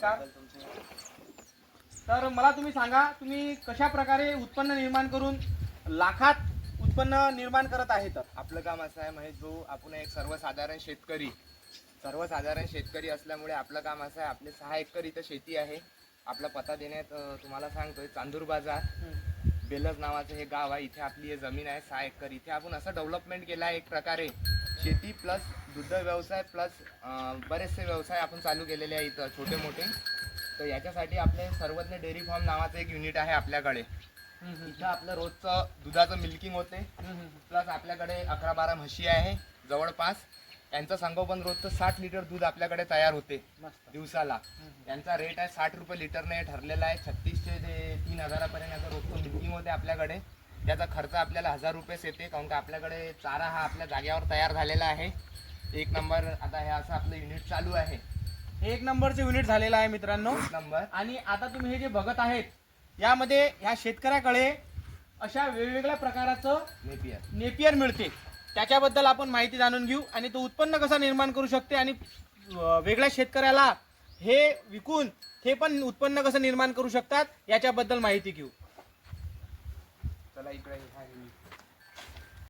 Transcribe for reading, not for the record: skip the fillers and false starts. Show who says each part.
Speaker 1: नमस्कार. तर मला तुम्ही सांगा, तुम्ही कशा प्रकारे उत्पन्न निर्माण करून लाखात उत्पन्न निर्माण करत आहेत?
Speaker 2: आपलं काम असं आहे महेश भाऊ, आपण एक सर्वसाधारण शेतकरी असल्यामुळे आपलं काम असं आहे, आपले 6 एकर इथं शेती आहे. आपला पत्ता देण्यात तुम्हाला सांगतोय, चांदूर बाजार बेलज नावाचं हे गाव आहे. इथे आपली हे जमीन आहे 6 एकर. इथे आपण असं डेव्हलपमेंट केलं आहे, एक प्रकारे शेती प्लस दुग्ध व्यवसाय प्लस बरेचसे व्यवसाय आपण चालू केलेले आहे इथं छोटे मोठे. तर याच्यासाठी आपले सर्वज्ञ डेअरी फार्म नावाचं एक युनिट आहे आपल्याकडे. इथं आपलं रोजचं दुधाचं मिल्किंग होते, प्लस आपल्याकडे 11-12 म्हशी आहे जवळपास. यांचं संगोपन रोजचं 60 लिटर दूध आपल्याकडे तयार होते दिवसाला. यांचा रेट आहे 60 रुपये लिटरने ठरलेला आहे. 3600 ते 3000 पर्यंत याचं रोजचं मिल्किंग होते आपल्याकडे. त्याचा खर्च आपल्याला 1000 रुपयेच येते, कारण की आपल्याकडे चारा हा आपल्या जागेवर तयार झालेला आहे. एक नंबर. आता हे असं आपलं युनिट चालू आहे.
Speaker 1: एक नंबरचे युनिट झालेलं आहे मित्रांनो.
Speaker 2: एक नंबर.
Speaker 1: आणि आता तुम्ही हे जे बघत आहेत, यामध्ये ह्या शेतकऱ्याकडे अशा वेगवेगळ्या प्रकाराचं नेपियर मिळते. त्याच्याबद्दल आपण माहिती जाणून घेऊ आणि तो उत्पन्न कसा निर्माण करू शकते आणि वेगळ्या शेतकऱ्याला हे विकून ते पण उत्पन्न कसं निर्माण करू शकतात याच्याबद्दल माहिती घेऊ.
Speaker 2: चला इकडे